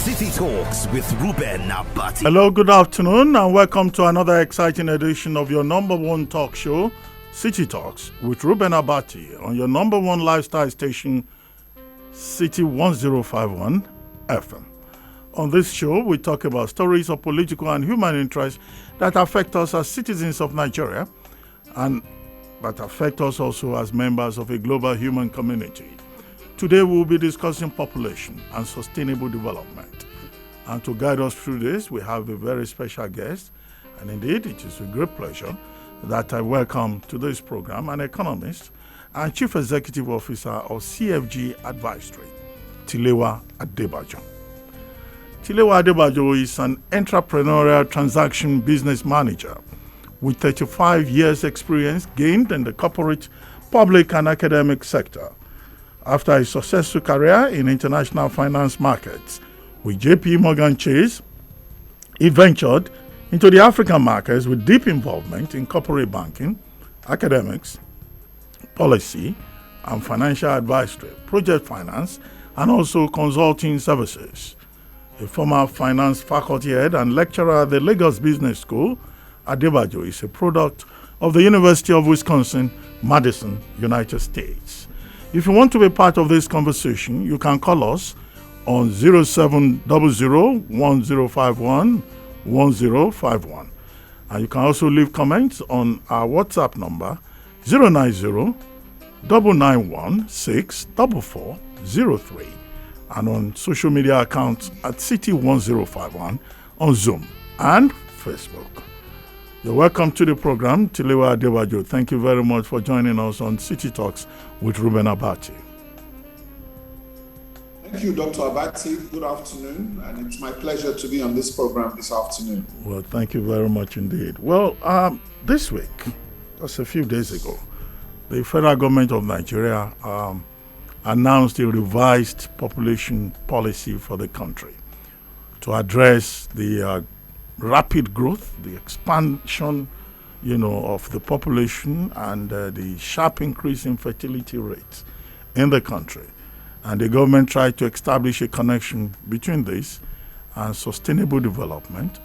City Talks with Reuben Abati. Hello, good afternoon, and welcome to another exciting edition of your number one talk show, City Talks with Reuben Abati, on your number one lifestyle station, City 1051 FM. On this show, we talk about stories of political and human interest that affect us as citizens of Nigeria and that affect us also as members of a global human community. Today, we'll be discussing population and sustainable development. And to guide us through this, we have a very special guest. And indeed, it is a great pleasure that I welcome to this program an economist and Chief Executive Officer of CFG Advisory, Tilewa Adebajo. Tilewa Adebajo is an entrepreneurial transaction business manager with 35 years experience gained in the corporate, public, and academic sector. After a successful career in international finance markets with JP Morgan Chase, he ventured into the African markets with deep involvement in corporate banking, academics, policy, and financial advisory, project finance, and also consulting services. A former finance faculty head and lecturer at the Lagos Business School, Adebajo is a product of the University of Wisconsin, Madison, United States. If you want to be part of this conversation, you can call us on 0700-1051-1051. And you can also leave comments on our WhatsApp number 090-991-64403 and on social media accounts at City1051 on Zoom and Facebook. You're welcome to the program, Tilewa Adebajo. Thank you very much for joining us on City Talks with Reuben Abati. Thank you, Dr. Abati. Good afternoon, and it's my pleasure to be on this program this afternoon. Well, thank you very much indeed. Well, this week, just a few days ago, the federal government of Nigeria announced a revised population policy for the country to address the rapid growth, the expansion, of the population and the sharp increase in fertility rates in the country. And the government tried to establish a connection between this and sustainable development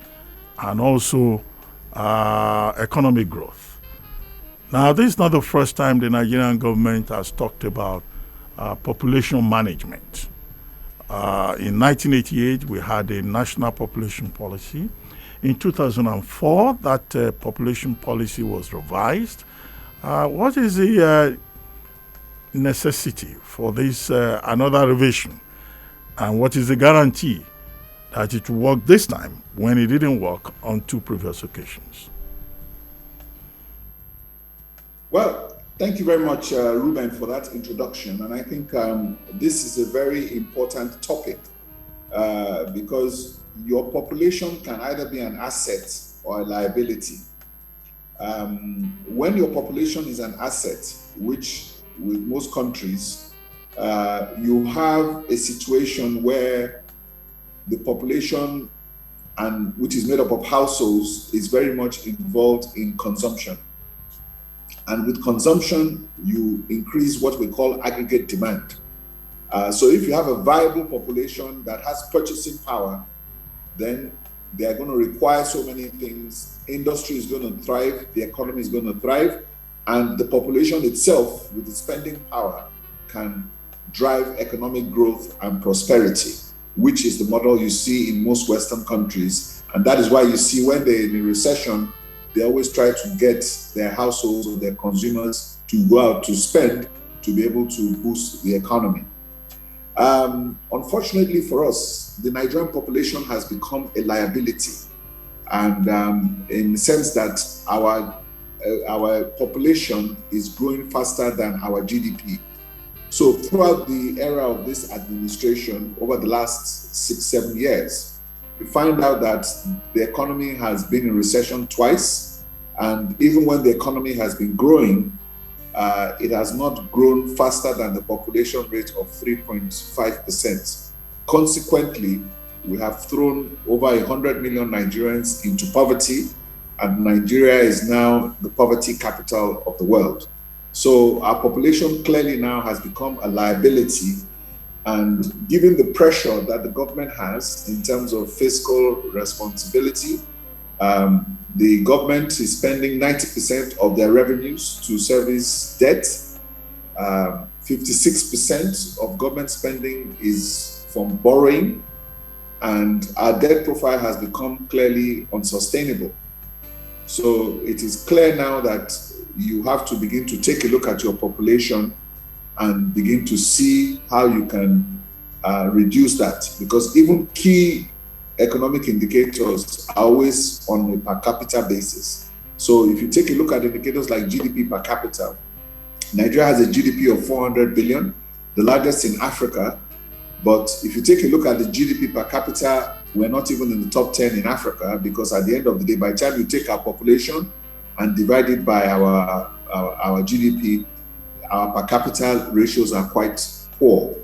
and also economic growth. Now, this is not the first time the Nigerian government has talked about population management. In 1988, we had a national population policy. In 2004, that population policy was revised. What is the necessity for this another revision? And what is the guarantee that it will work this time when it didn't work on two previous occasions? Well, thank you very much, Reuben, for that introduction. And I think this is a very important topic because your population can either be an asset or a liability. When your population is an asset, which with most countries, you have a situation where the population, and which is made up of households, is very much involved in consumption. And with consumption, you increase what we call aggregate demand. So if you have a viable population that has purchasing power, then they are going to require so many things. Industry is going to thrive, the economy is going to thrive, and the population itself, with its spending power, can drive economic growth and prosperity, which is the model you see in most Western countries. And that is why you see when they're in a recession, they always try to get their households or their consumers to go out to spend to be able to boost the economy. Unfortunately for us, the Nigerian population has become a liability, and in the sense that our population is growing faster than our GDP. So throughout the era of this administration, over the last 6-7 years, we find out that the economy has been in recession twice, and even when the economy has been growing, it has not grown faster than the population rate of 3.5%. Consequently, we have thrown over 100 million Nigerians into poverty, and Nigeria is now the poverty capital of the world. So our population clearly now has become a liability, And given the pressure that the government has in terms of fiscal responsibility, the government is spending 90% of their revenues to service debt. 56% of government spending is from borrowing, and our debt profile has become clearly unsustainable. So it is clear now that you have to begin to take a look at your population and begin to see how you can reduce that, because even key economic indicators are always on a per capita basis. So if you take a look at indicators like GDP per capita, Nigeria has a GDP of 400 billion, the largest in Africa. But if you take a look at the GDP per capita, we're not even in the top 10 in Africa, because at the end of the day, by the time you take our population and divide it by our GDP, our per capita ratios are quite poor.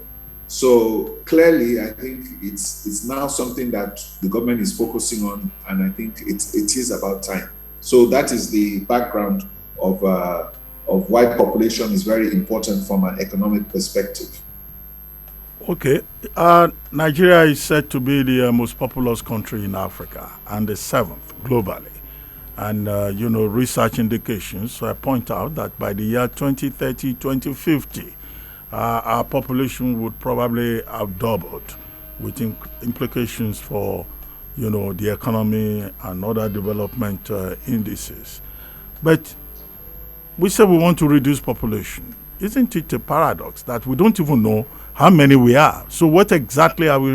So clearly, I think it's now something that the government is focusing on, and I think it is about time. So that is the background of why population is very important from an economic perspective. Okay. Nigeria is said to be the most populous country in Africa and the seventh globally. And, research indications point out that by the year 2030, 2050, our population would probably have doubled, with implications for, the economy and other development indices. But we say we want to reduce population. Isn't it a paradox that we don't even know how many we are? So what exactly are we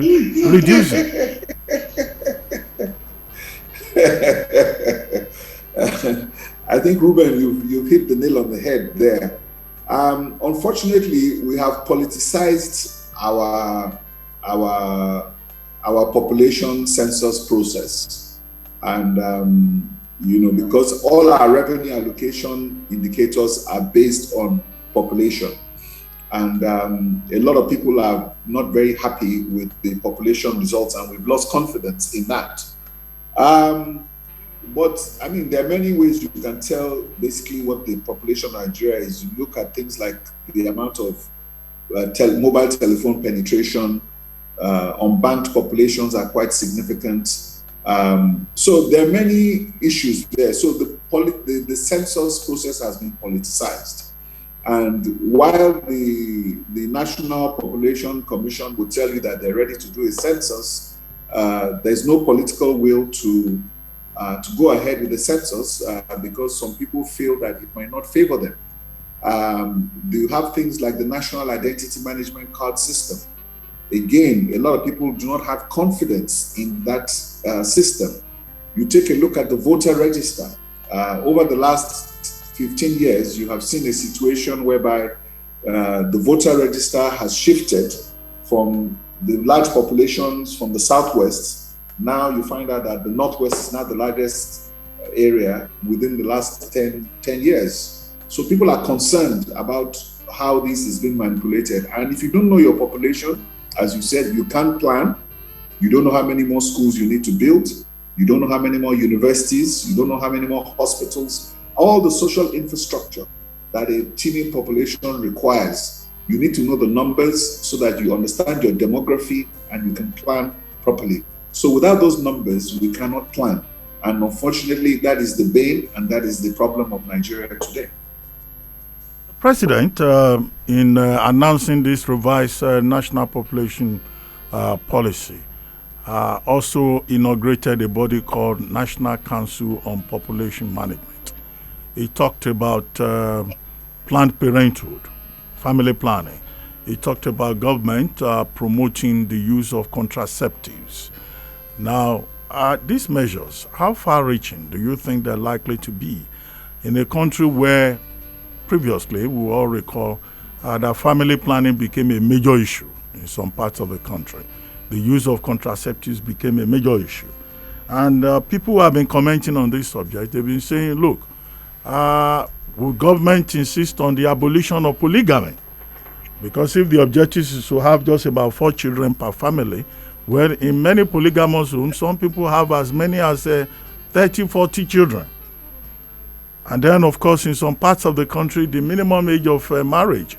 reducing? I think, Reuben, you've hit the nail on the head there. Unfortunately, we have politicized our population census process, and because all our revenue allocation indicators are based on population, and a lot of people are not very happy with the population results, and we've lost confidence in that. But I mean, there are many ways you can tell basically what the population of Nigeria is. You look at things like the amount of mobile telephone penetration, unbanked populations are quite significant. So there are many issues there. So the census process has been politicized. And while the National Population Commission would tell you that they're ready to do a census, there's no political will to go ahead with the census because some people feel that it might not favor them. You have things like the National Identity Management Card System. Again, a lot of people do not have confidence in that system. You take a look at the voter register. Over the last 15 years, you have seen a situation whereby the voter register has shifted from the large populations from the Southwest. Now you find out that the Northwest is now the largest area within the last 10 years. So people are concerned about how this is being manipulated. And if you don't know your population, as you said, you can't plan. You don't know how many more schools you need to build. You don't know how many more universities. You don't know how many more hospitals. All the social infrastructure that a teeming population requires. You need to know the numbers so that you understand your demography and you can plan properly. So without those numbers, we cannot plan. And unfortunately, that is the bane and that is the problem of Nigeria today. President, in announcing this revised national population policy, also inaugurated a body called National Council on Population Management. He talked about Planned Parenthood, family planning. He talked about government promoting the use of contraceptives. Now, these measures, how far-reaching do you think they're likely to be in a country where previously, we all recall, that family planning became a major issue in some parts of the country? The use of contraceptives became a major issue. And people who have been commenting on this subject, they've been saying, look, will government insist on the abolition of polygamy? Because if the objective is to have just about 4 children per family, well, in many polygamous homes, some people have as many as 30, 40 children. And then, of course, in some parts of the country, the minimum age of marriage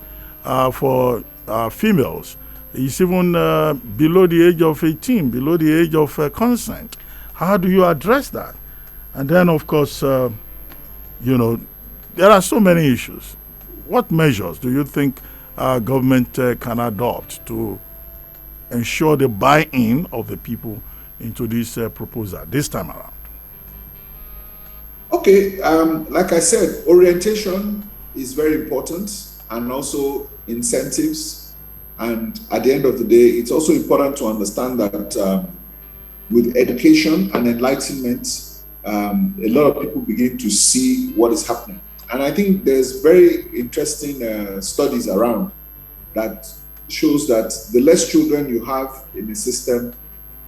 for females It's even below the age of 18, below the age of consent. How do you address that? And then, of course, there are so many issues. What measures do you think government can adopt to ensure the buy-in of the people into this proposal this time around? Okay, like I said, orientation is very important, and also incentives. And at the end of the day, it's also important to understand that with education and enlightenment, a lot of people begin to see what is happening. And I think there's very interesting studies around that shows that the less children you have in the system,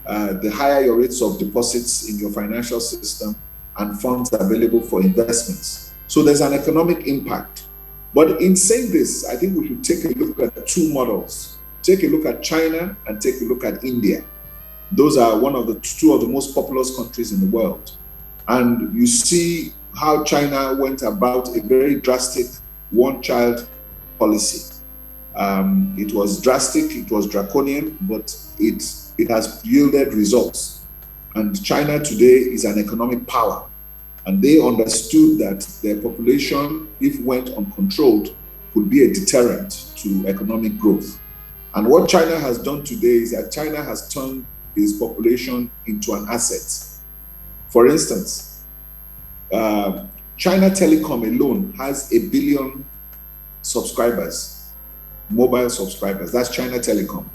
the higher your rates of deposits in your financial system and funds available for investments. So there's an economic impact. But in saying this, I think we should take a look at two models. Take a look at China and take a look at India. Those are two of the most populous countries in the world. And you see how China went about a very drastic one-child policy. It was drastic, it was draconian, but it has yielded results. And China today is an economic power. And they understood that their population, if went uncontrolled, could be a deterrent to economic growth. And what China has done today is that China has turned its population into an asset. For instance, China Telecom alone has 1 billion subscribers, mobile subscribers. That's China Telecom.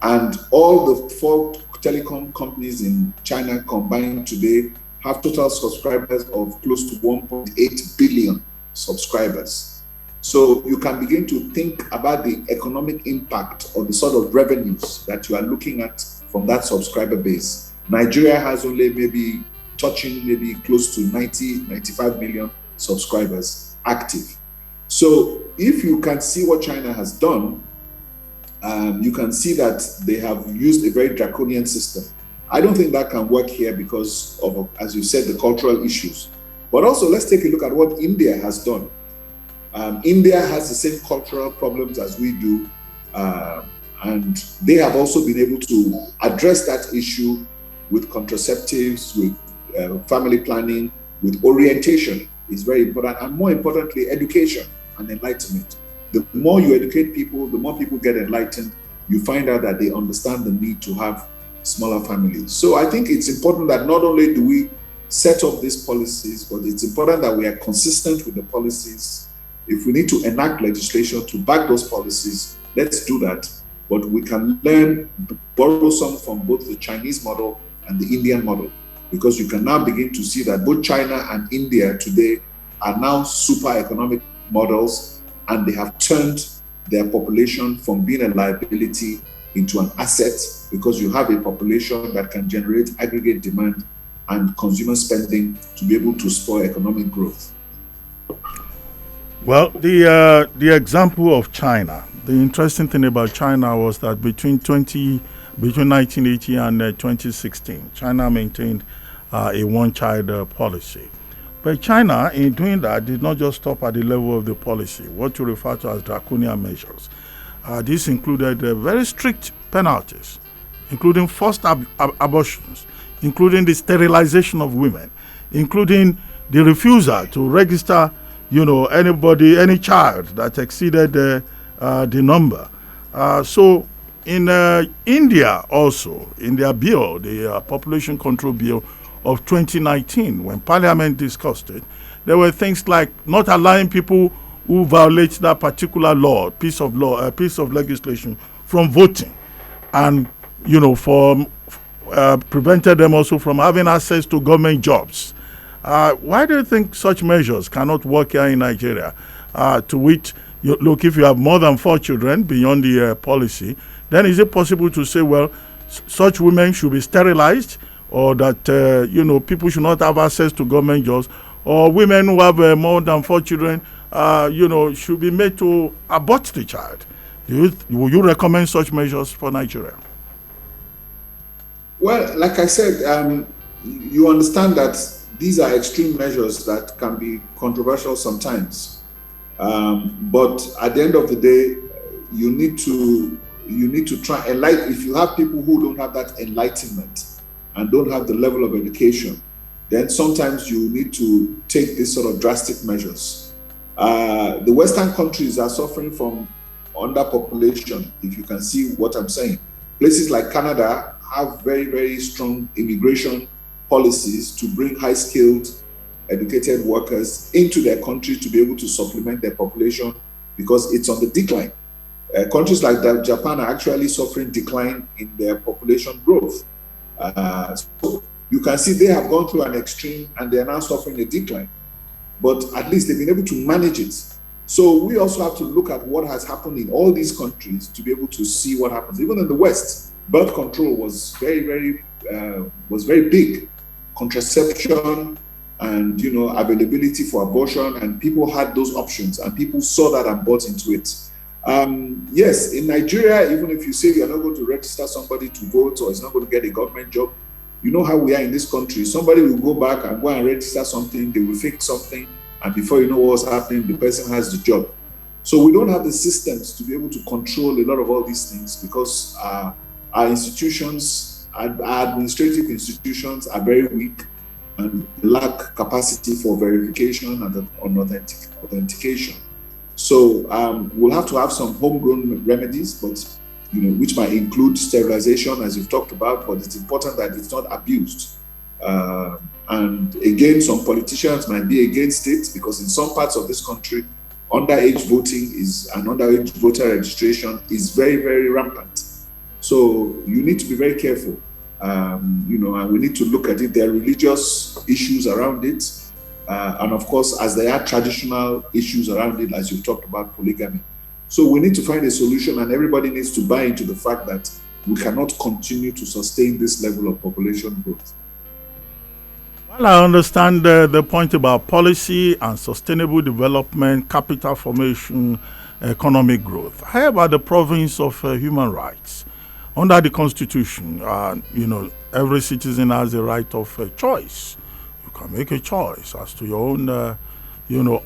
And all the 4 telecom companies in China combined today have total subscribers of close to 1.8 billion subscribers. So you can begin to think about the economic impact or the sort of revenues that you are looking at from that subscriber base. Nigeria has only maybe close to 95 million subscribers active. So if you can see what China has done, you can see that they have used a very draconian system. I don't think that can work here because of, as you said, the cultural issues. But also, let's take a look at what India has done. India has the same cultural problems as we do, and they have also been able to address that issue with contraceptives, with family planning, with orientation is very important, and more importantly, education and enlightenment. The more you educate people, the more people get enlightened, you find out that they understand the need to have smaller families. So I think it's important that not only do we set up these policies, but it's important that we are consistent with the policies. If we need to enact legislation to back those policies, let's do that. But we can borrow some from both the Chinese model and the Indian model, because you can now begin to see that both China and India today are now super economic models, and they have turned their population from being a liability into an asset, because you have a population that can generate aggregate demand and consumer spending to be able to spur economic growth. Well, the example of China, the interesting thing about China was that between 1980 and 2016, China maintained a one-child policy. But China, in doing that, did not just stop at the level of the policy, what you refer to as draconian measures. This included very strict penalties, including forced abortions, including the sterilization of women, including the refusal to register, any child that exceeded the number. So in India also, in their bill, the population control bill of 2019, when Parliament discussed it, there were things like not allowing people who violate that particular law, piece of legislation, from voting, and prevented them also from having access to government jobs. Why do you think such measures cannot work here in Nigeria? To which, if you have more than 4 children beyond the policy, then is it possible to say, well, such women should be sterilized, or that people should not have access to government jobs, or women who have more than 4 children, should be made to abort the child? Will you recommend such measures for Nigeria? Well, like I said, you understand that these are extreme measures that can be controversial sometimes. But at the end of the day, you need to you need to try enlighten. If you have people who don't have that enlightenment and don't have the level of education, then sometimes you need to take these sort of drastic measures. The Western countries are suffering from underpopulation, if you can see what I'm saying. Places like Canada have very, very strong immigration policies to bring high-skilled, educated workers into their country to be able to supplement their population because it's on the decline. Countries like Japan are actually suffering decline in their population growth. So you can see they have gone through an extreme and they are now suffering a decline. But at least they've been able to manage it. So we also have to look at what has happened in all these countries to be able to see what happens. Even in the West, birth control was very big. Contraception and availability for abortion, and people had those options, and people saw that and bought into it. Yes, in Nigeria, even if you say you're not going to register somebody to vote or is not going to get a government job, you know how we are in this country. Somebody will go back and go and register something, they will fix something, and before you know what's happening, the person has the job. So we don't have the systems to be able to control a lot of all these things because our institutions, our administrative institutions are very weak and lack capacity for verification and authentication. So we'll have to have some homegrown remedies, but which might include sterilization, as you've talked about, but it's important that it's not abused. And again, some politicians might be against it because in some parts of this country, underage voting and underage voter registration is very, very rampant. So you need to be very careful, and we need to look at it. There are religious issues around it, and of course, as there are traditional issues around it, as you've talked about polygamy. So we need to find a solution, and everybody needs to buy into the fact that we cannot continue to sustain this level of population growth. Well, I understand the point about policy and sustainable development, capital formation, economic growth. How about the province of human rights? Under the Constitution, every citizen has the right of choice. You can make a choice as to your own,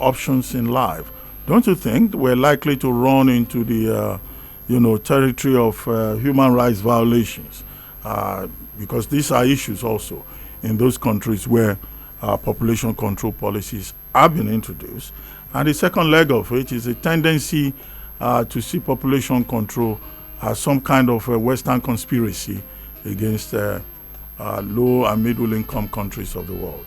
options in life. Don't you think we're likely to run into the, territory of human rights violations? Because these are issues also in those countries where population control policies have been introduced. And the second leg of it is a tendency to see population control as some kind of a Western conspiracy against low and middle income countries of the world.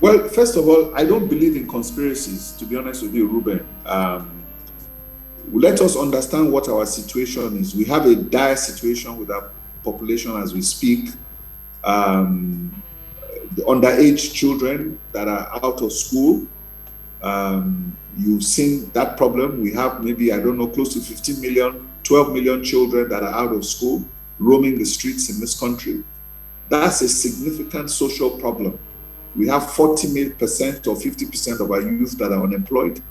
Well, first of all, I don't believe in conspiracies, to be honest with you, Reuben. Let us understand what our situation is. We have a dire situation with our population as we speak. The underage children that are out of school, you've seen that problem. We have maybe, close to 15 million, 12 million children that are out of school, roaming the streets in this country. That's a significant social problem. We have 40% or 50% of our youth that are unemployed,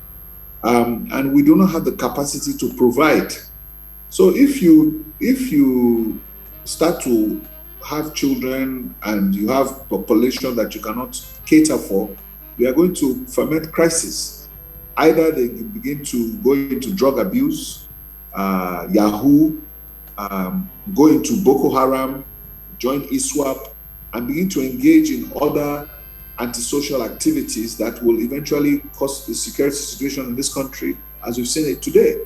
and we do not have the capacity to provide. So if you start to have children and you have population that you cannot cater for, you are going to ferment crisis. Either they begin to go into drug abuse, Yahoo, go into Boko Haram, join ISWAP, and begin to engage in other antisocial activities that will eventually cause the security situation in this country as we've seen it today.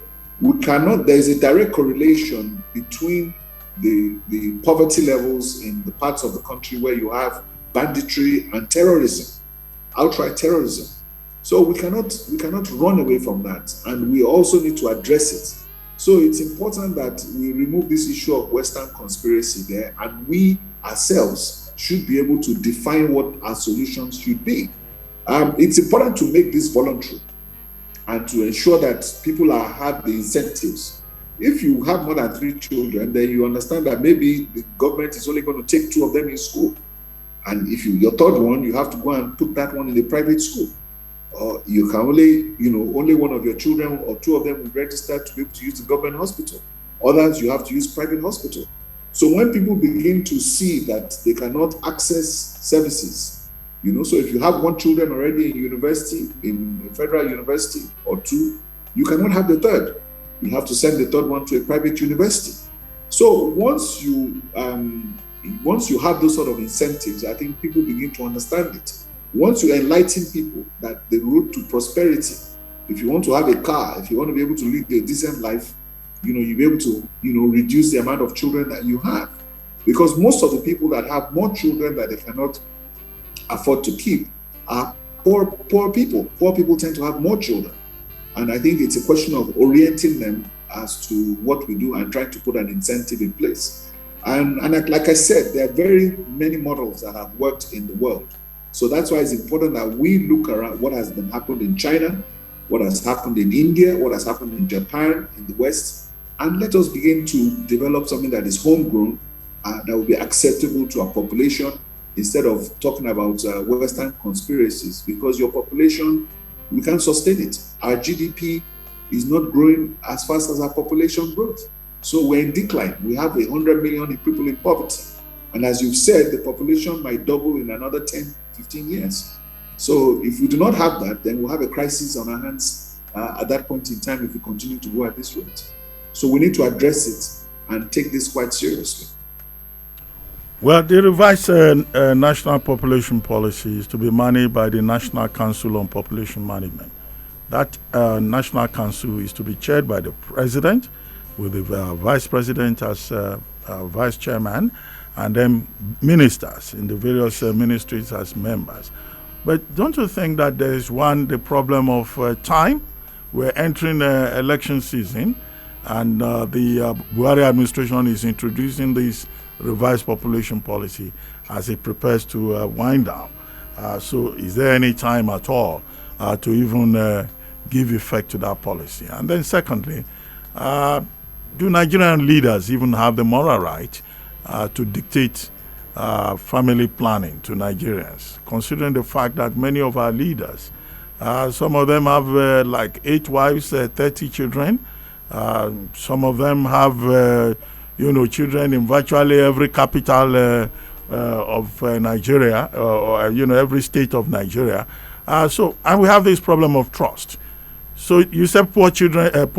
There is a direct correlation between the poverty levels in the parts of the country where you have banditry and terrorism, outright terrorism. So we cannot run away from that, and we also need to address it. So it's important that we remove this issue of Western conspiracy there, and we ourselves should be able to define what our solutions should be. It's important to make this voluntary and to ensure that people have the incentives. If you have more than 3 children, then you understand that maybe the government is only going to take 2 of them in school. And if your third one, you have to go and put that one in a private school. Or you can only one of your children or 2 of them will register to be able to use the government hospital. Others, you have to use private hospital. So when people begin to see that they cannot access services, so if you have 1 children already in university, in a federal university, or 2, you cannot have the third. you have to send the third one to a private university. So once you have those sort of incentives, I think people begin to understand it. Once you enlighten people that the route to prosperity, if you want to have a car, if you want to be able to live a decent life, you'll be able to, reduce the amount of children that you have. Because most of the people that have more children that they cannot afford to keep are poor people. Poor people tend to have more children. And I think it's a question of orienting them as to what we do and trying to put an incentive in place. And like I said, there are very many models that have worked in the world. So that's why it's important that we look around what has been happened in China, what has happened in India, what has happened in Japan, in the West, and let us begin to develop something that is homegrown, that will be acceptable to our population, instead of talking about Western conspiracies, because your population, we can't sustain it. Our GDP is not growing as fast as our population growth. So we're in decline. We have 100 million people in poverty. And as you've said, the population might double in another 10, 15 years. So if we do not have that, then we'll have a crisis on our hands at that point in time if we continue to go at this rate. So we need to address it and take this quite seriously. Well, the revised national population policy is to be managed by the National Council on Population Management. That National Council is to be chaired by the President, with the Vice President as Vice Chairman, and then ministers in the various ministries as members. But don't you think that there is the problem of time? We're entering election season, and the Buhari administration is introducing this revised population policy as it prepares to wind down. So is there any time at all to even give effect to that policy? And then secondly, do Nigerian leaders even have the moral right to dictate family planning to Nigerians, considering the fact that many of our leaders, some of them have like 8 wives, 30 children. Some of them have children in virtually every capital of Nigeria, or every state of Nigeria. And we have this problem of trust. So you said poor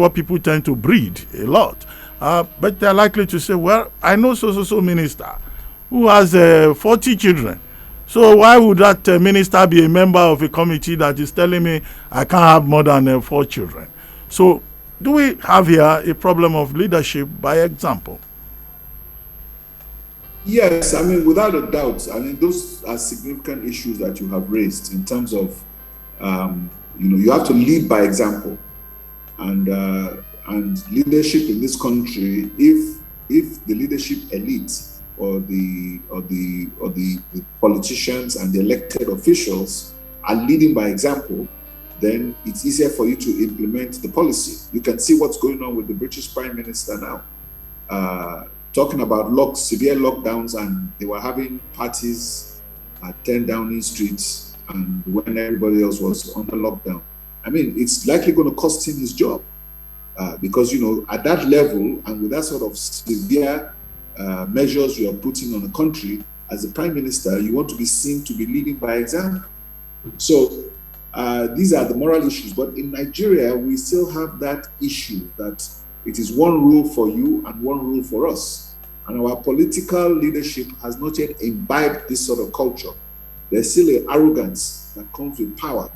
people tend to breed a lot, but they're likely to say, well, I know so minister who has 40 children. So why would that minister be a member of a committee that is telling me I can't have more than 4 children? So do we have here a problem of leadership by example? Yes, without a doubt. Those are significant issues that you have raised in terms of, you have to lead by example, and leadership in this country. If the leadership elite or the politicians and the elected officials are leading by example, then it's easier for you to implement the policy. You can see what's going on with the British Prime Minister now, talking about severe lockdowns, and they were having parties at 10 Downing Street, and when everybody else was under lockdown. It's likely going to cost him his job, because at that level and with that sort of severe measures you are putting on the country, as a Prime Minister, you want to be seen to be leading by example. So these are the moral issues. But in Nigeria, we still have that issue that it is one rule for you and one rule for us. And our political leadership has not yet imbibed this sort of culture. There's still an arrogance that comes with power.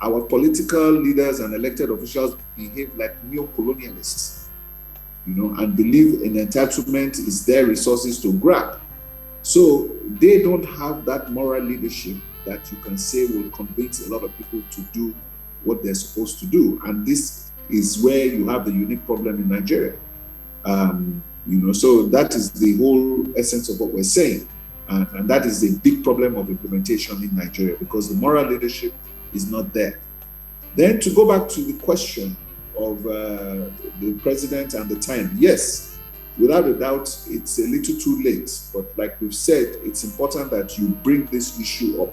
Our political leaders and elected officials behave like neo-colonialists, and believe in entitlement is their resources to grab. So they don't have that moral leadership that you can say will convince a lot of people to do what they're supposed to do. And this is where you have the unique problem in Nigeria. So that is the whole essence of what we're saying. And that is a big problem of implementation in Nigeria, because the moral leadership is not there. Then to go back to the question of the president and the time, yes, without a doubt, it's a little too late. But like we've said, it's important that you bring this issue up,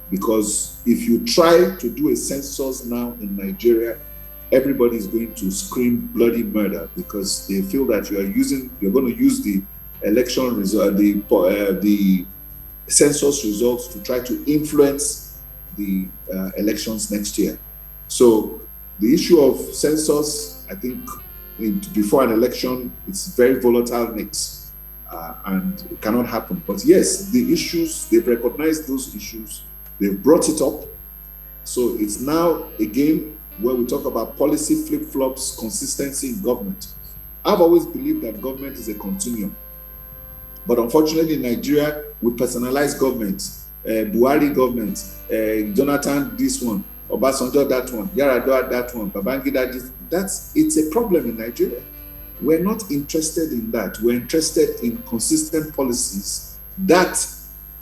because if you try to do a census now in Nigeria, everybody is going to scream bloody murder, because they feel that you're going to use the election result, the census results to try to influence the elections next year. So the issue of census I think before an election, it's very volatile mix, and it cannot happen. But yes, the issues, they've recognized those issues, they've brought it up. So it's now a game where we talk about policy flip-flops, consistency in government. I've always believed that government is a continuum. But unfortunately, in Nigeria, we personalize government. Buhari government, Jonathan this one, Obasanjo that one, Yaradua that one, Babangida this. It's a problem in Nigeria. We're not interested in that. We're interested in consistent policies that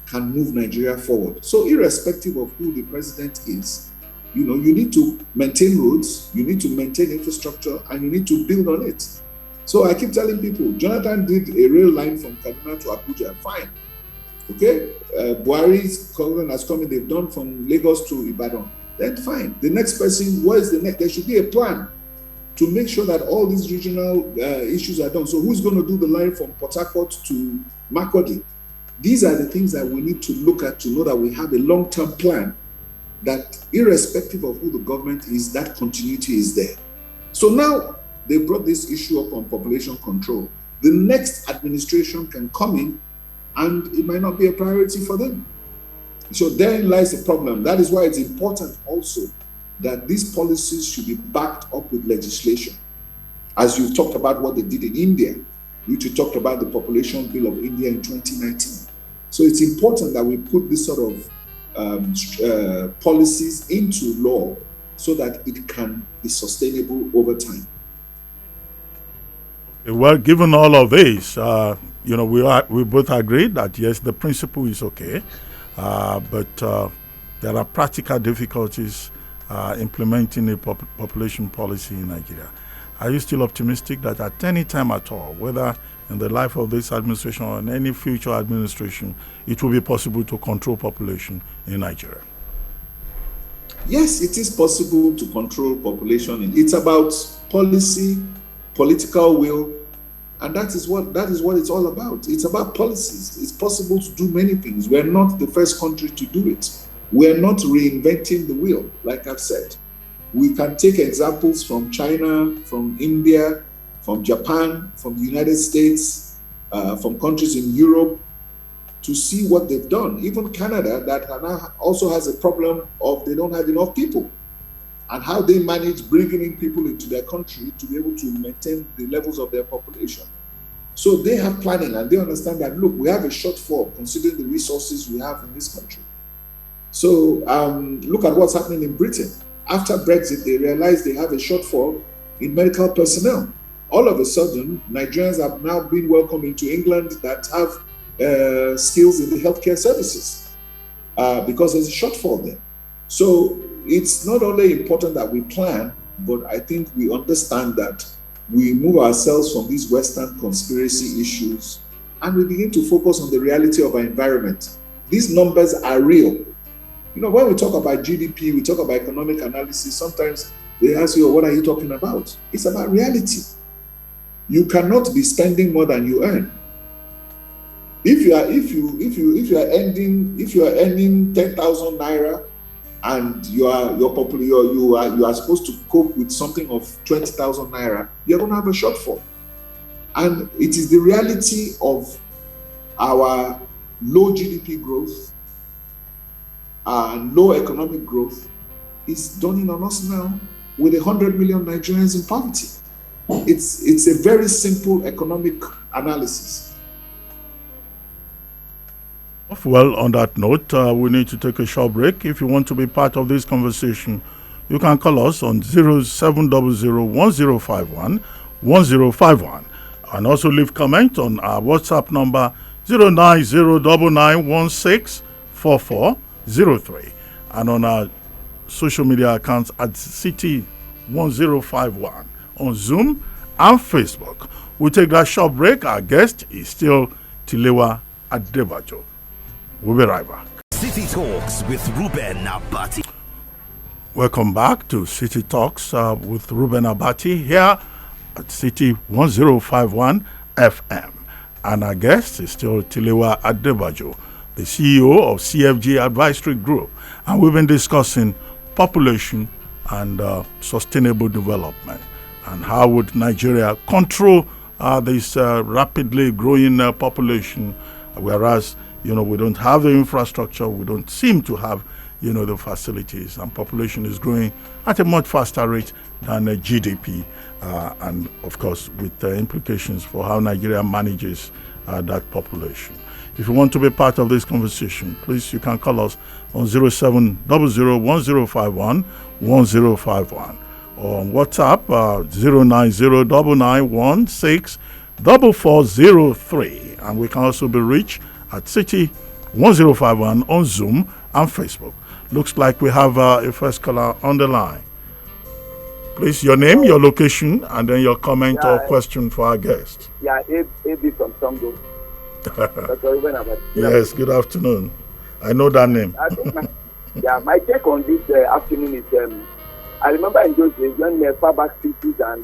can move Nigeria forward. So irrespective of who the president is, you need to maintain roads, you need to maintain infrastructure, and you need to build on it. So I keep telling people, Jonathan did a rail line from Kaduna to Abuja, fine. Okay, Buhari's government has come in, they've done from Lagos to Ibadan, then fine. The next person, what is the next? There should be a plan to make sure that all these regional issues are done. So who's going to do the line from Port Harcourt to Makurdi? These are the things that we need to look at to know that we have a long-term plan that irrespective of who the government is, that continuity is there. So now they brought this issue up on population control. The next administration can come in and it might not be a priority for them. So therein lies the problem. That is why it's important also that these policies should be backed up with legislation. As you talked about what they did in India, which you talked about the population bill of India in 2019. So it's important that we put this sort of policies into law so that it can be sustainable over time. Well, given all of this, we both agree that yes, the principle is okay, but there are practical difficulties implementing a population policy in Nigeria. Are you still optimistic that at any time at all, whether in the life of this administration or in any future administration, it will be possible to control population in Nigeria? Yes, it is possible to control population. It's about policy, political will, and that is what it's all about. It's about policies. It's possible to do many things. We're not the first country to do it. We're not reinventing the wheel, like I've said. We can take examples from China, from India, from Japan, from the United States, from countries in Europe, to see what they've done. Even Canada, that now also has a problem of they don't have enough people, and how they manage bringing in people into their country to be able to maintain the levels of their population. So they have planning, and they understand that, look, we have a shortfall considering the resources we have in this country. So look at what's happening in Britain. After Brexit, they realized they have a shortfall in medical personnel. All of a sudden, Nigerians have now been welcomed into England that have skills in the healthcare services because there's a shortfall there. So it's not only important that we plan, but I think we understand that we move ourselves from these Western conspiracy issues and we begin to focus on the reality of our environment. These numbers are real. When we talk about GDP, we talk about economic analysis, sometimes they ask you, what are you talking about? It's about reality. You cannot be spending more than you earn. If you are earning 10,000 naira and you are supposed to cope with something of 20,000 naira, you're going to have a shortfall. And it is the reality of our low GDP growth and low economic growth is dawning on us now with 100 million Nigerians in poverty. It's a very simple economic analysis. Well, on that note, we need to take a short break. If you want to be part of this conversation, you can call us on 0700-1051-1051 and also leave comment on our WhatsApp number 09099164403 and on our social media accounts at City1051 on Zoom and Facebook. We'll take that short break. Our guest is still Tilewa Adebajo. We'll be right back. City Talks with Reuben Abati. Welcome back to City Talks with Reuben Abati here at City 1051 FM. And our guest is still Tilewa Adebajo, the CEO of CFG Advisory Group. And we've been discussing population and sustainable development. And how would Nigeria control this rapidly growing population, whereas, we don't have the infrastructure, we don't seem to have, the facilities, and population is growing at a much faster rate than GDP, and of course with implications for how Nigeria manages that population. If you want to be part of this conversation, please, you can call us on 0700-1051-1051 or on WhatsApp 09099164403, and we can also be reached at City 1051 on Zoom and Facebook. Looks like we have a first caller on the line. Please, your name, your location, and then your comment or question for our guest. Yeah, AB from Songo. Yes, good afternoon. I know that name. My take on this afternoon is, I remember in those days when far back cities and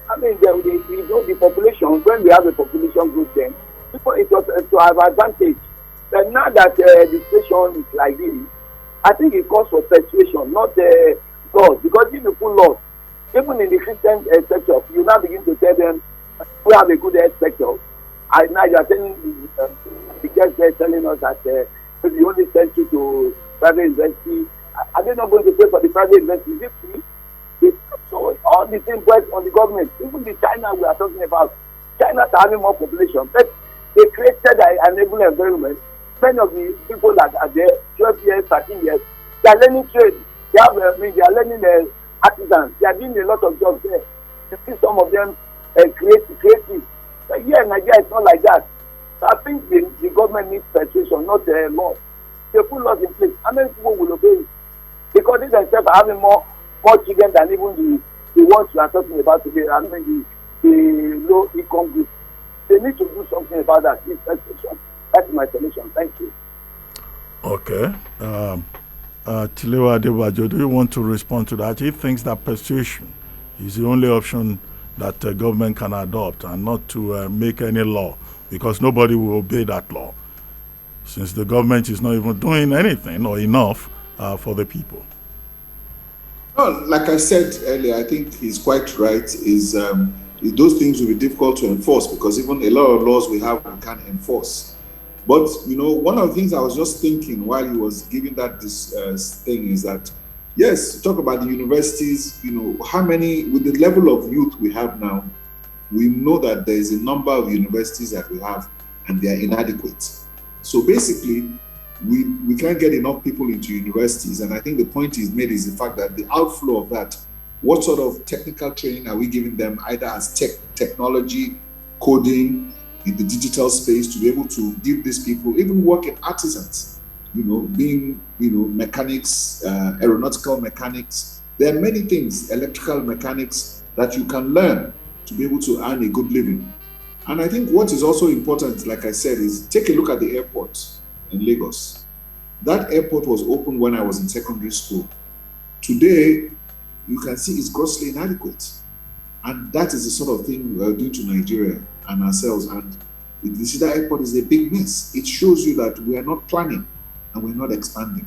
the population, when we have a population growth then, it was to have advantage. But now that the situation is like this, I think it calls for persuasion, not laws. Because if you put laws, even in the Christian sector, you now begin to tell them, we have a good health sector. And now you are telling the guests there telling us that we only send you to private university. Are they not going to pay for the private university? Is it free? So all the same works on the government. Even the China we are talking about, China's having more population, but they created an enabling environment. Many of the people that are there, 12 years, 13 years, they are learning trade. They are learning artisans. They are doing a lot of jobs there. You see some of them creative. But here in Nigeria, it's not like that. So I think the government needs persuasion, not laws. They put laws in place. How many people will obey it? Because they themselves are having more children than even the ones we are talking about today. I mean, the low income group. They need to do something about that. It's persuasion. That's my solution. Thank you. Okay. Tilewa Adebajo, do you want to respond to that? He thinks that persuasion is the only option that government can adopt, and not to make any law, because nobody will obey that law, since the government is not even doing anything or enough for the people. No, like I said earlier, I think he's quite right. Those things will be difficult to enforce, because even a lot of laws we have we can't enforce. But one of the things I was just thinking while he was giving that this thing is that, yes, talk about the universities. How many, with the level of youth we have now, we know that there is a number of universities that we have, and they are inadequate. So basically, we can't get enough people into universities, and I think the point is made is the fact that the outflow of that, what sort of technical training are we giving them, either as technology, coding, in the digital space, to be able to give these people, even working artisans, being, mechanics, aeronautical mechanics. There are many things, electrical mechanics, that you can learn to be able to earn a good living. And I think what is also important, like I said, is take a look at the airport in Lagos. That airport was opened when I was in secondary school. Today, you can see it's grossly inadequate. And that is the sort of thing we are doing to Nigeria and ourselves. And the City Airport is a big mess. It shows you that we are not planning and we're not expanding.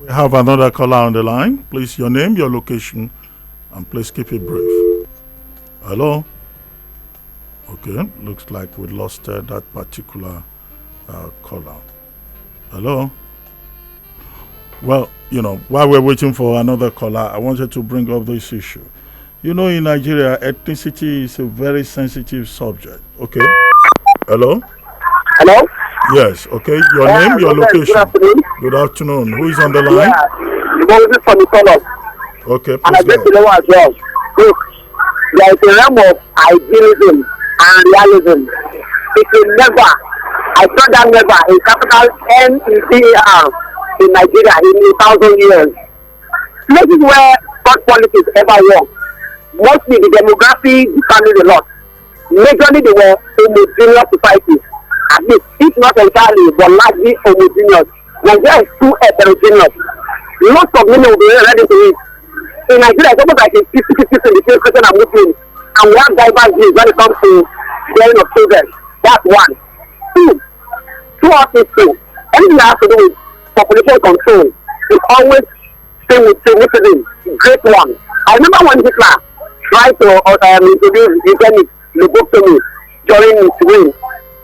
We have another caller on the line. Please, your name, your location, and please keep it brief. Hello? Okay, looks like we lost that particular caller. Hello? Well, while we're waiting for another caller, I wanted to bring up this issue. In Nigeria, ethnicity is a very sensitive subject. Okay. Hello? Hello? Yes. Okay. Your name, your location. Good afternoon. Good afternoon. Who is on the line? Yeah. Moses from the Colors. Okay. And I get to know as well. Look, there is a realm of idealism and realism. It will never, I saw that never, a capital NEDAR in Nigeria in 1,000 years. Places where thought politics ever work. Mostly the demography determined a lot. Majorly they were homogeneous societies. At least, if not entirely, but largely homogeneous. Nigeria is too heterogeneous. Lots of women will be ready to it. In Nigeria, it's almost like a 50-50 between Christian and Muslims. And we have diverse views when it comes to bearing of children. That's one. Two autism. Anything that has to do with population control is always same with Muslims. Great one. I remember when Hitler tried to introduce eugenics lobotomy during his reign.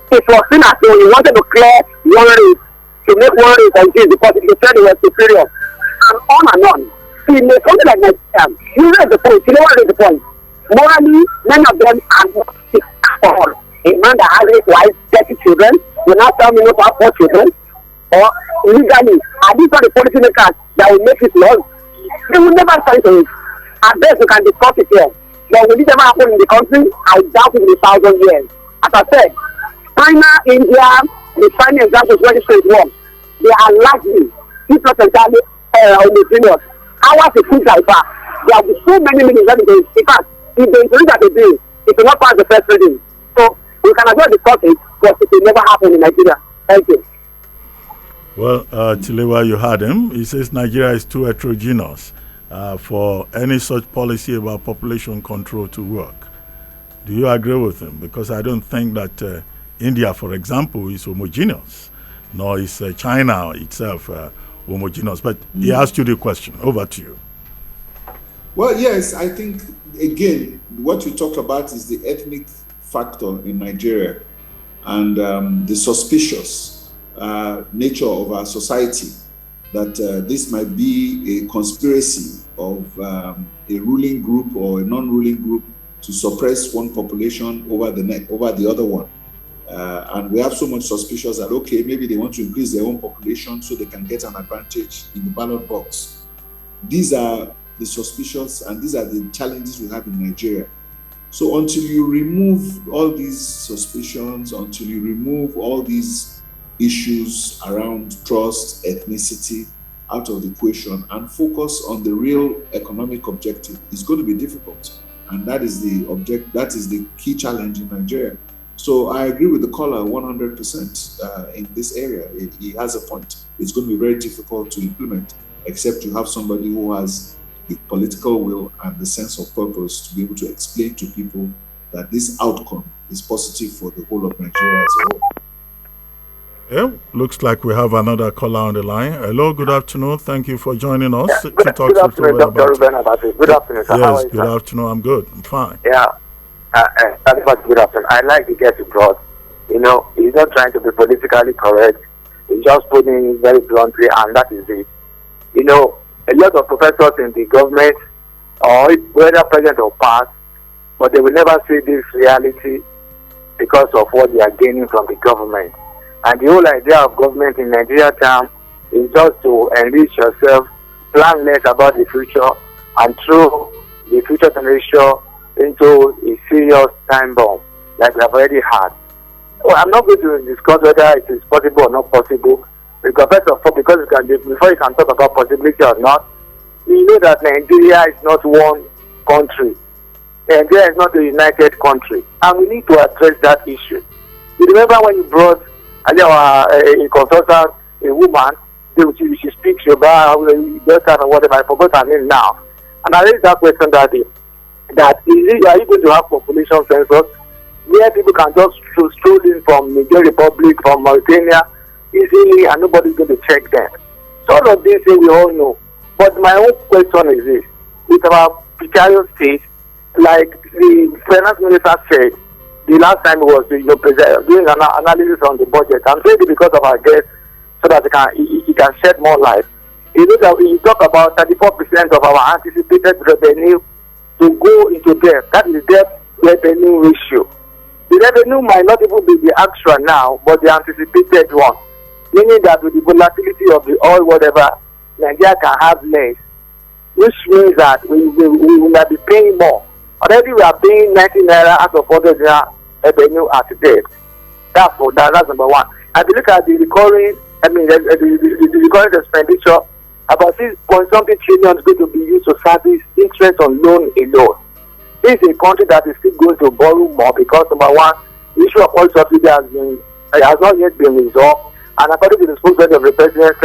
It was seen as though he wanted to clear one race, to make one race exist because he said they were superior. And on. He made something like that. You read the point. You know what is the point? Morally, many of them are not sick at all. A man that has 8 wives, 30 children, will not tell me not to have 4 children. Or legally, are these are the policymakers that will make it laws? They will never sign to it. At best, we can discuss it here. But will it ever happen in the country? I doubt it in 1,000 years. As I said, China, India, the Chinese examples where this trade works, they are largely, if not entirely, homogeneous. Ours is too diverse. There will be so many millions of evidence. In fact, if they introduce that they do, it will not pass the first reading. So we can as well discuss it, but it will never happen in Nigeria. Thank you. Well, Tilewa, you heard him. He says Nigeria is too heterogeneous for any such policy about population control to work. Do you agree with him? Because I don't think that India, for example, is homogeneous, nor is China itself homogeneous. But he asked you the question. Over to you. Well, yes, I think, again, what you talk about is the ethnic factor in Nigeria and the suspicious nature of our society, that this might be a conspiracy of a ruling group or a non-ruling group to suppress one population over the other one. And we have so much suspicious that, okay, maybe they want to increase their own population so they can get an advantage in the ballot box. These are the suspicious, and these are the challenges we have in Nigeria. So until you remove all these suspicions, until you remove all these issues around trust, ethnicity out of the equation and focus on the real economic objective, it's going to be difficult. And that is the key challenge in Nigeria. So I agree with the caller 100% in this area. He has a point. It's going to be very difficult to implement, except you have somebody who has the political will and the sense of purpose to be able to explain to people that this outcome is positive for the whole of Nigeria as a whole. Yeah, looks like we have another caller on the line. Hello, good afternoon. Thank you for joining us. Yeah, good afternoon, Dr. Reuben Abati. Good afternoon, sir. Yes, good afternoon. I'm good. I'm fine. Yeah, good afternoon. I like to get you broad. You know, he's not trying to be politically correct. He's just putting it very bluntly, and that is it. You know, a lot of professors in the government, or whether present or past, but they will never see this reality because of what they are gaining from the government. And the whole idea of government in Nigeria term is just to enrich yourself, plan less about the future, and throw the future generation into a serious time bomb like we have already had. Well, I'm not going to discuss whether it is possible or not possible, because first of all, before you can talk about possibility or not, you know that Nigeria is not one country. Nigeria is not a united country, and we need to address that issue. You remember when you brought a consultant, a woman, she speaks about Delta and whatever, I forgot her name now. And I raised that question that day, that are you going to have population census where people can just stroll in from Niger Republic, from Mauritania easily, and nobody's going to check them. So all of these things we all know. But my own question is this: with our precarious state, like the finance minister said, the last time he was doing an analysis on the budget, I'm saying it because of our guest, so that he can shed more light. You know that we talk about 34% of our anticipated revenue to go into debt. That is debt revenue ratio. The revenue might not even be the actual now, but the anticipated one. Meaning that with the volatility of the oil, whatever, Nigeria can have less, which means that we will not be paying more. Already we are paying 90 naira out of 100 naira revenue at debt. That's number one. And if you look at the recurring, the recurring expenditure, about 6.something trillion is going to be used to service interest on loan alone. This is a country that is still going to borrow more because, number one, the issue of oil subsidy has not yet been resolved. And according to the spokesman of the president,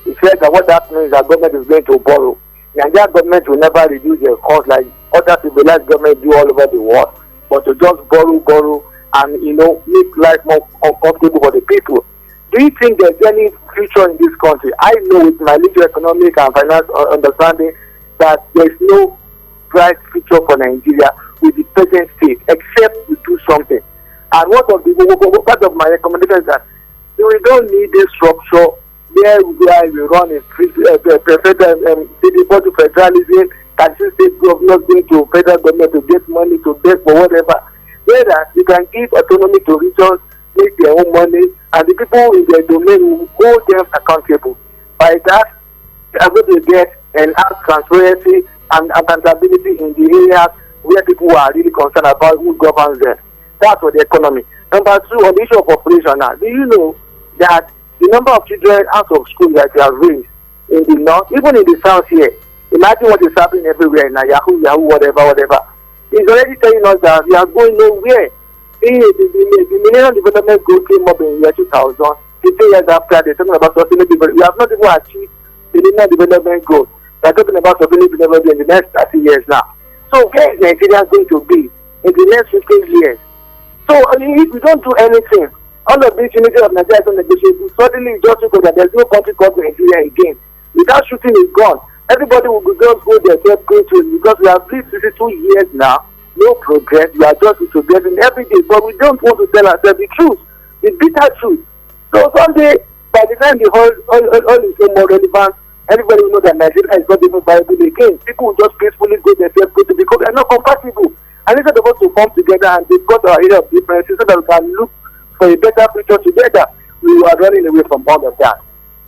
he said that what that means is that government is going to borrow. Nigeria government will never reduce their cost like other civilized government do all over the world, but to just borrow and make life more uncomfortable for the people. Do you think there's any future in this country? I know with my little economic and finance understanding that there's no bright future for Nigeria with the present state, except we do something. And part of my recommendation is that we don't need a structure where we run a the body federalism, can state governors going to federal government to get money to beg for whatever. Whereas you can give autonomy to regions, make their own money, and the people in their domain will hold them accountable. By that, they are going to get and have transparency and accountability in the areas where people are really concerned about who governs them. That's for the economy. Number two, on the issue of population now, do you know that the number of children out of school that they have raised in the north, even in the south here, imagine what is happening everywhere now, Yahoo, whatever. It's already telling us that we are going nowhere. The Millennium Development Goal came up in the year 2000. 15 years after, they're talking about sustainable development. We have not even achieved the Millennium Development Goal. They're talking about sustainable development in the next 30 years now. So where is Nigeria going to be in the next 15 years? So if we don't do anything, all of this unity of Nigeria is negotiable. Suddenly it just because there's no country called Nigeria again. Without shooting is gone. Everybody will just go their self control because we have lived 62 years now, no progress. We are just progressing every day, but we don't want to tell ourselves the truth, the bitter truth. So someday, by the time the whole is no more relevant, everybody will know that Nigeria is not even viable again. People will just peacefully go their self control because they are not compatible. And instead of us to come together and discuss our area of differences so that we can look for a better future together, we are running away from all of that.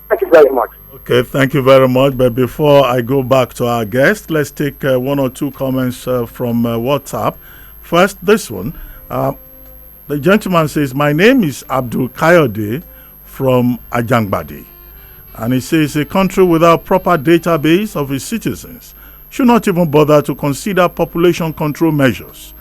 Thank you very much. Okay, thank you very much. But before I go back to our guest, let's take one or two comments from WhatsApp. First, this one. The gentleman says, my name is Abdul Kayode from Ajangbadi. And he says, a country without proper database of its citizens should not even bother to consider population control measures.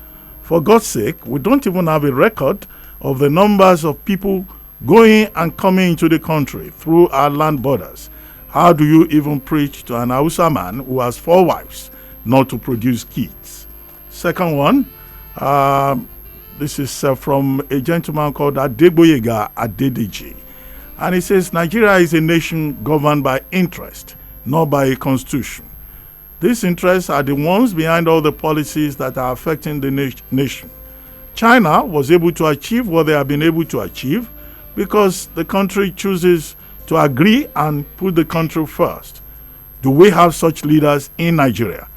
For God's sake, we don't even have a record of the numbers of people going and coming into the country through our land borders. How do you even preach to an Hausa man who has 4 wives not to produce kids? Second one, this is from a gentleman called Adebajo Adedeji. And he says, Nigeria is a nation governed by interest, not by a constitution. These interests are the ones behind all the policies that are affecting the nation. China was able to achieve what they have been able to achieve because the country chooses to agree and put the country first. Do we have such leaders in Nigeria?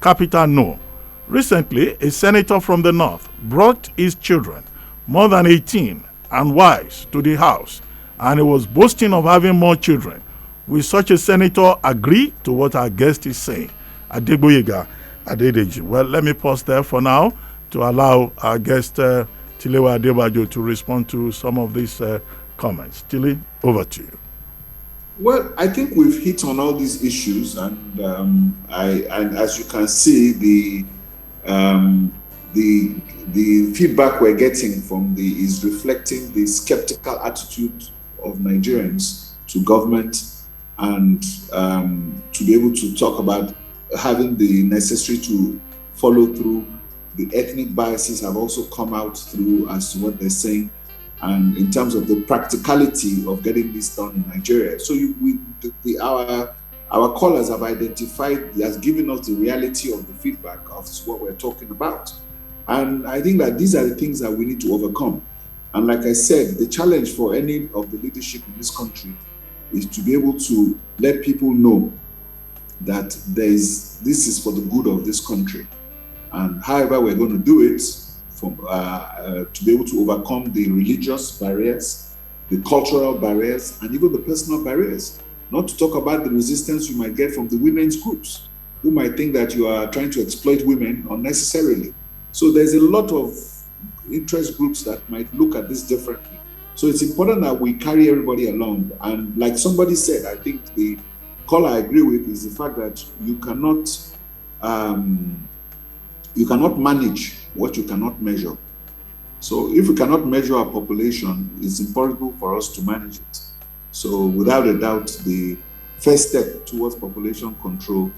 Capital no. Recently, a senator from the north brought his children, more than 18, and wives to the house, and he was boasting of having more children. Will such a senator agree to what our guest is saying? Adebajo Adedeji. Well, let me pause there for now to allow our guest Tilewa Adebajo to respond to some of these comments. Tile, over to you. Well, I think we've hit on all these issues, and and as you can see, the feedback we're getting from is reflecting the skeptical attitude of Nigerians to government, and to be able to talk about having the necessary to follow through. The ethnic biases have also come out through as to what they're saying, and in terms of the practicality of getting this done in Nigeria. So our callers have identified, has given us the reality of the feedback of what we're talking about. And I think that these are the things that we need to overcome. And like I said, the challenge for any of the leadership in this country is to be able to let people know that this is for the good of this country. And however we're going to do it, to be able to overcome the religious barriers, the cultural barriers, and even the personal barriers. Not to talk about the resistance you might get from the women's groups, who might think that you are trying to exploit women unnecessarily. So there's a lot of interest groups that might look at this differently. So it's important that we carry everybody along. And like somebody said, I think the call I agree with is the fact that you cannot manage what you cannot measure. So if we cannot measure our population, it's impossible for us to manage it. So without a doubt, the first step towards population control,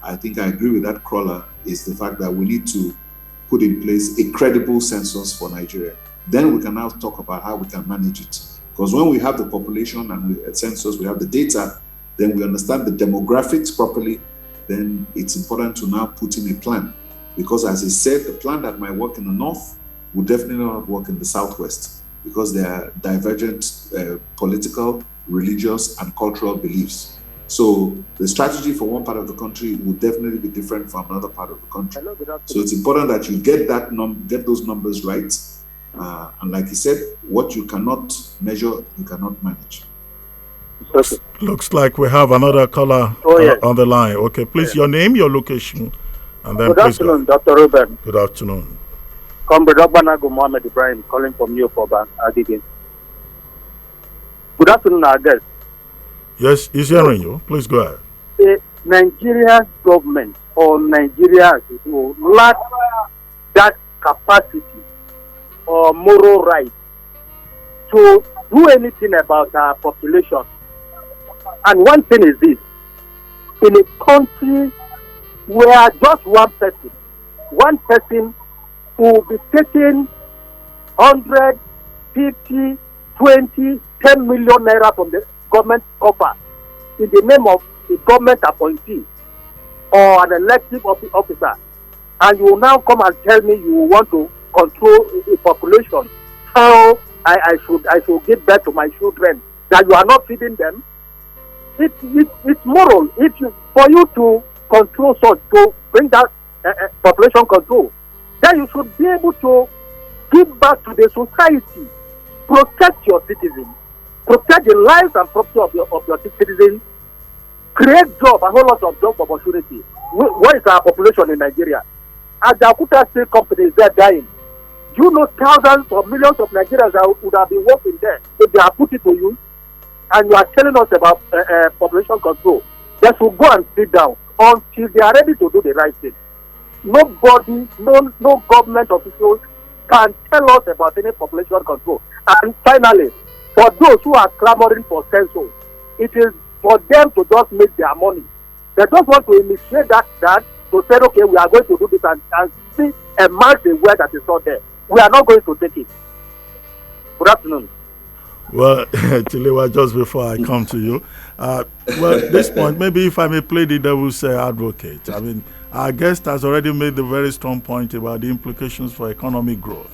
I think I agree with that caller, is the fact that we need to put in place a credible census for Nigeria. Then we can now talk about how we can manage it. Because when we have the population and a census, we have the data, then we understand the demographics properly, then it's important to now put in a plan. Because as I said, the plan that might work in the north will definitely not work in the southwest, because there are divergent political, religious, and cultural beliefs. So the strategy for one part of the country will definitely be different from another part of the country. So it's important that you get get those numbers right. And like you said, what you cannot measure, you cannot manage. Looks like we have another caller on the line. Okay, please, your name, your location, and then Good please afternoon, go. Dr. Reuben. Good afternoon. Comrade Ogbanago Mohammed Ibrahim calling from Yokoba, Agege. Good afternoon, our guest. Yes, he's hearing you. Please go ahead. The Nigeria government or Nigeria will lack that capacity or moral right to do anything about our population. And one thing is this: in a country where just one person will be taking 100, 50, 20, 10 million naira from the government offer in the name of a government appointee or an elective officer, and you will now come and tell me you want to control a population, how I should give birth to my children, that you are not feeding them. It's moral. For you to control such, to bring that population control, then you should be able to give back to the society, protect your citizens, protect the lives and property of your citizens, create job, a whole lot of job opportunity. What is our population in Nigeria? As the Akuta Steel companies, they're dying. You know thousands or millions of Nigerians that would have been working there if they are put it to use, and you are telling us about population control. They should go and sit down until they are ready to do the right thing. Nobody, no government officials can tell us about any population control. And finally, for those who are clamoring for census, it is for them to just make their money. They just want to initiate that to say, okay, we are going to do this and see a mark the word that is not there. We are not going to take it. Good afternoon. Well, Tilewa, just before I come to you, well, at this point, maybe if I may play the devil's advocate. I mean, our guest has already made the very strong point about the implications for economic growth,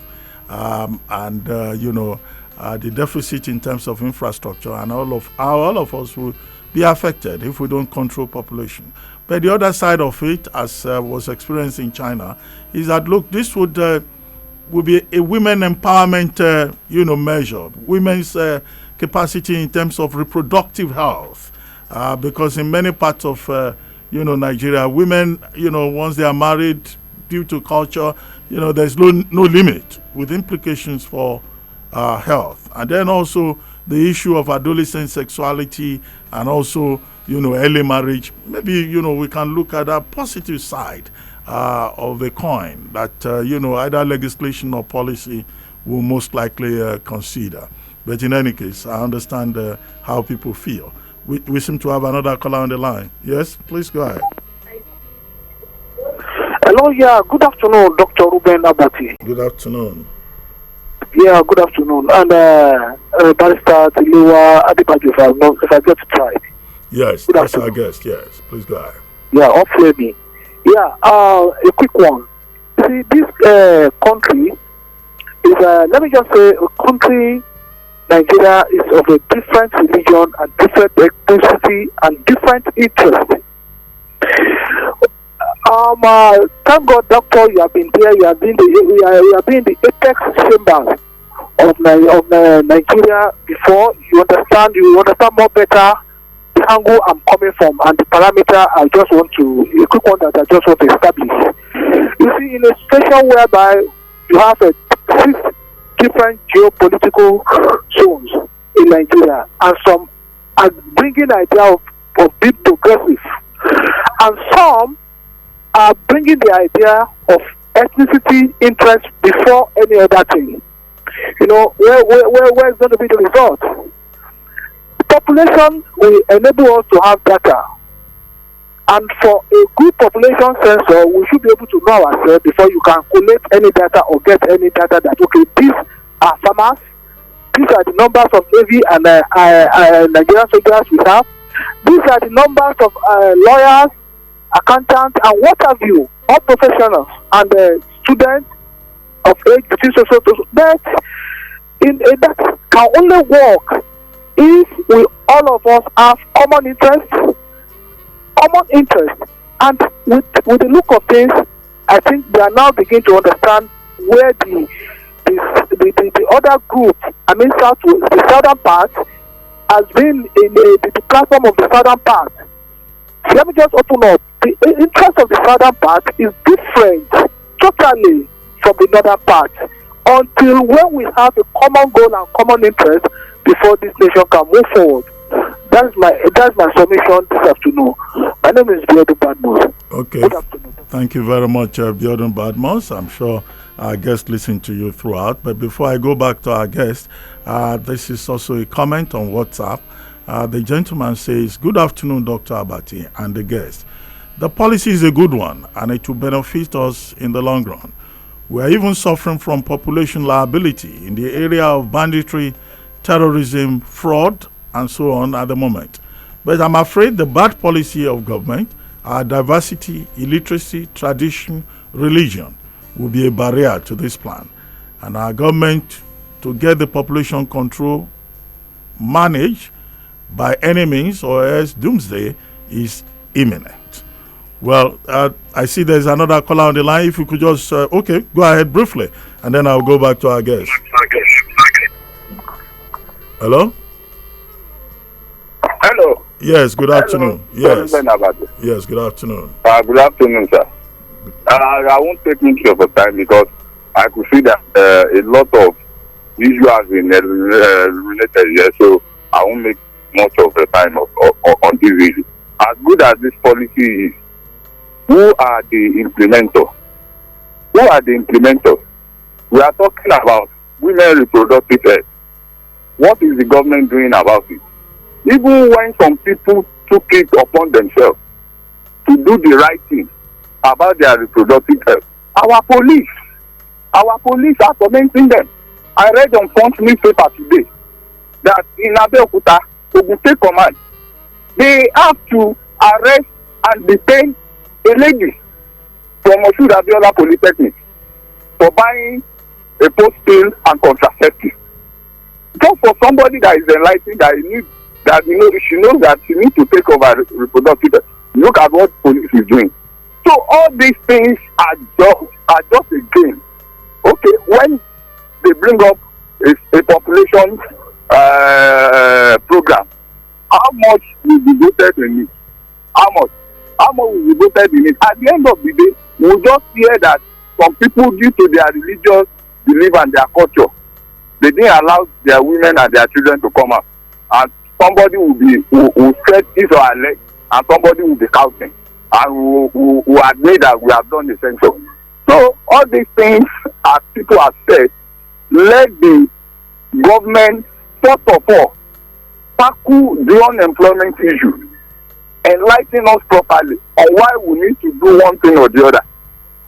and the deficit in terms of infrastructure, and all of us will be affected if we don't control population. But the other side of it, as was experienced in China, is that look, this would be a women empowerment, measure, women's capacity in terms of reproductive health, because in many parts of Nigeria, women, once they are married, due to culture, there's no limit, with implications for health. And then also the issue of adolescent sexuality, and also early marriage. Maybe we can look at a positive side of the coin that either legislation or policy will most likely consider. But in any case, I understand how people feel. We seem to have another caller on the line. Yes, please go ahead. Hello, yeah, good afternoon, Dr. Reuben Abati. Good afternoon. Yeah, good afternoon. And Barrister Tilewa Adebajo, if I get it right. Yes, that's our guest. Yes, please go ahead. Yeah, hopefully me. Yeah, a quick one. See, this country is, let me just say, a country, Nigeria, is of a different religion and different ethnicity and different interest. Thank God, doctor, you have been there. You have been the apex chambers of Nigeria before. You understand more better the angle I'm coming from and the parameter a quick one that I just want to establish. You see, in a situation whereby you have 6 different geopolitical zones in Nigeria, and some are bringing the idea of being progressive, and some are bringing the idea of ethnicity interest before any other thing. Where's going to be the result? Population will enable us to have data, and for a good population sensor, we should be able to know ourselves before you can collect any data or get any data that, okay, these are farmers, these are the numbers of Navy and Nigerian soldiers we have, these are the numbers of lawyers accountants, and what have you, all professionals and students of age between but that can only work if we all of us have common interest, and with the look of things, I think they are now beginning to understand where the other group, I mean the southern part, has been in the platform of the southern part. Let me just open up. The interest of the southern part is different totally from the northern part. Until when we have a common goal and common interest before this nation can move forward. That's my submission this afternoon. My name is Biodun Badmus. Okay. Good afternoon. Thank you very much, Biodun Badmus. I'm sure our guests listen to you throughout. But before I go back to our guest, this is also a comment on WhatsApp. The gentleman says, "Good afternoon, Dr. Abati and the guest. The policy is a good one and it will benefit us in the long run. We are even suffering from population liability in the area of banditry, terrorism, fraud, and so on at the moment. But I'm afraid the bad policy of government, our diversity, illiteracy, tradition, religion, will be a barrier to this plan. And our government, to get the population control managed by any means or else doomsday, is imminent." Well, I see there's another caller on the line. If you could just, okay, go ahead briefly, and then I'll go back to our guest. Hello? Hello. Yes, good afternoon. Yes. Yes, good afternoon. Good afternoon, sir. I won't take much of the time because I could see that a lot of issues have been related here, so I won't make much of the time on this issue. As good as this policy is, who are the implementers? Who are the implementers? We are talking about women reproductive health. What is the government doing about it? Even when some people took it upon themselves to do the right thing about their reproductive health, our police are tormenting them. I read on front newspaper today that in Abeokuta, Ogun State Command, they have to arrest and detain a lady from Moshood Abiola Polytechnic for buying a post pill and contraceptive. Just for somebody that is enlightened, she knows that she needs to take over reproductive health. Look at what police is doing. So all these things are just a game. Okay, when they bring up a population program, how much will be voted in it? How much will be voted in it? At the end of the day, we will just hear that some people, due to their religious belief and their culture, they didn't allow their women and their children to come out. And somebody will stretch his or her leg, and somebody will be counting, and will admit that we have done the census. So all these things, as people have said, let the government, first of all, tackle the unemployment issue, enlighten us properly on why we need to do one thing or the other.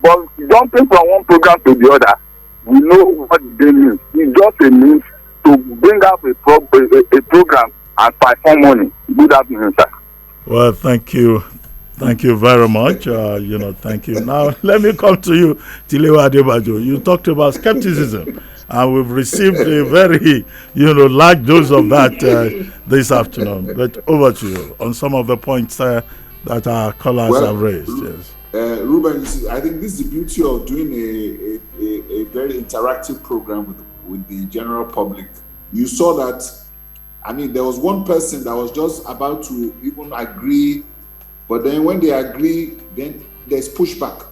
But jumping from one program to the other, we know what they mean. It's just a means to bring up a program and perform money. Good afternoon, sir. Well, thank you. Thank you very much. Thank you. Now, let me come to you, Tilewa Adebajo. You talked about skepticism, and we've received a very, large dose of that this afternoon. But over to you on some of the points that our callers have raised. Yes. Reuben, I think this is the beauty of doing a very interactive program with the general public. You saw that, there was one person that was just about to even agree, but then when they agree, then there's pushback.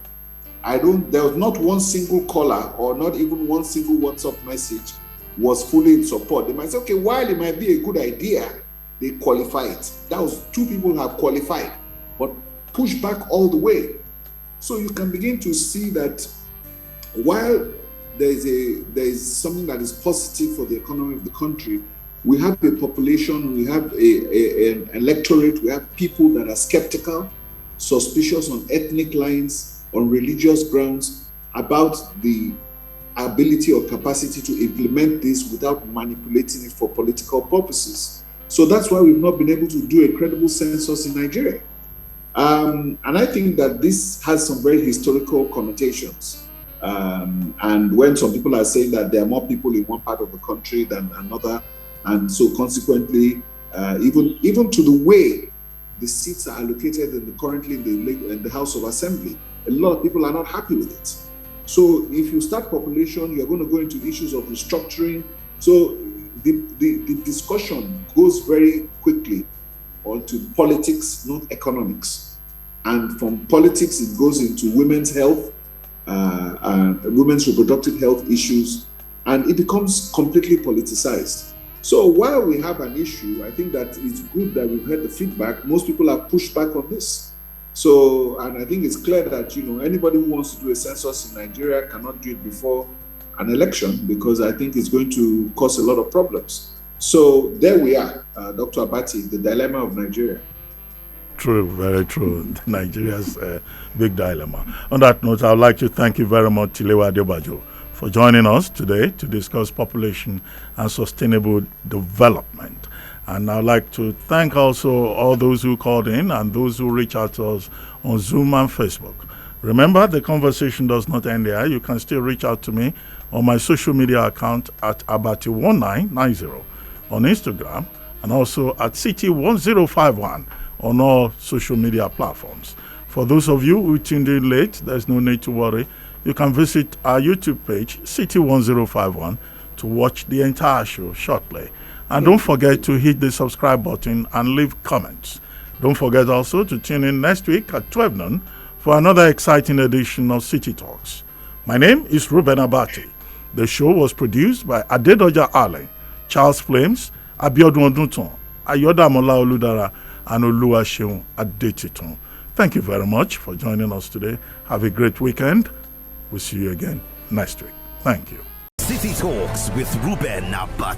There was not one single caller or not even one single WhatsApp message was fully in support. They might say, okay, while it might be a good idea, they qualify it. That was two people have qualified, but push back all the way. So you can begin to see that while there is something that is positive for the economy of the country, we have a population, we have an electorate, we have people that are skeptical, suspicious on ethnic lines, on religious grounds, about the ability or capacity to implement this without manipulating it for political purposes. So that's why we've not been able to do a credible census in Nigeria. And I think that this has some very historical connotations. And when some people are saying that there are more people in one part of the country than another, and so consequently, even to the way the seats are allocated currently in the House of Assembly, a lot of people are not happy with it. So if you start population, you're going to go into issues of restructuring. So the discussion goes very quickly onto politics, not economics. And from politics, it goes into women's health, women's reproductive health issues, and it becomes completely politicized. So while we have an issue, I think that it's good that we've heard the feedback. Most people have pushed back on this. So, and I think it's clear that, anybody who wants to do a census in Nigeria cannot do it before an election, because I think it's going to cause a lot of problems. So there we are, Dr. Abati, the dilemma of Nigeria. True, very true. Nigeria's big dilemma. On that note, I would like to thank you very much, Tilewa Adebajo, for joining us today to discuss population and sustainable development. And I'd like to thank also all those who called in and those who reach out to us on Zoom and Facebook. Remember, the conversation does not end there. You can still reach out to me on my social media account at Abati1990 on Instagram, and also at City1051 on all social media platforms. For those of you who tuned in late, there's no need to worry. You can visit our YouTube page, City1051, to watch the entire show shortly. And don't forget to hit the subscribe button and leave comments. Don't forget also to tune in next week at 12 noon for another exciting edition of City Talks. My name is Reuben Abati. The show was produced by Adedoja Allen, Charles Flames, Abiodun Odunton, Ayodamola Oludara, and Oluwaseun Adetitun. Thank you very much for joining us today. Have a great weekend. We'll see you again next week. Thank you. City Talks with Reuben Abati.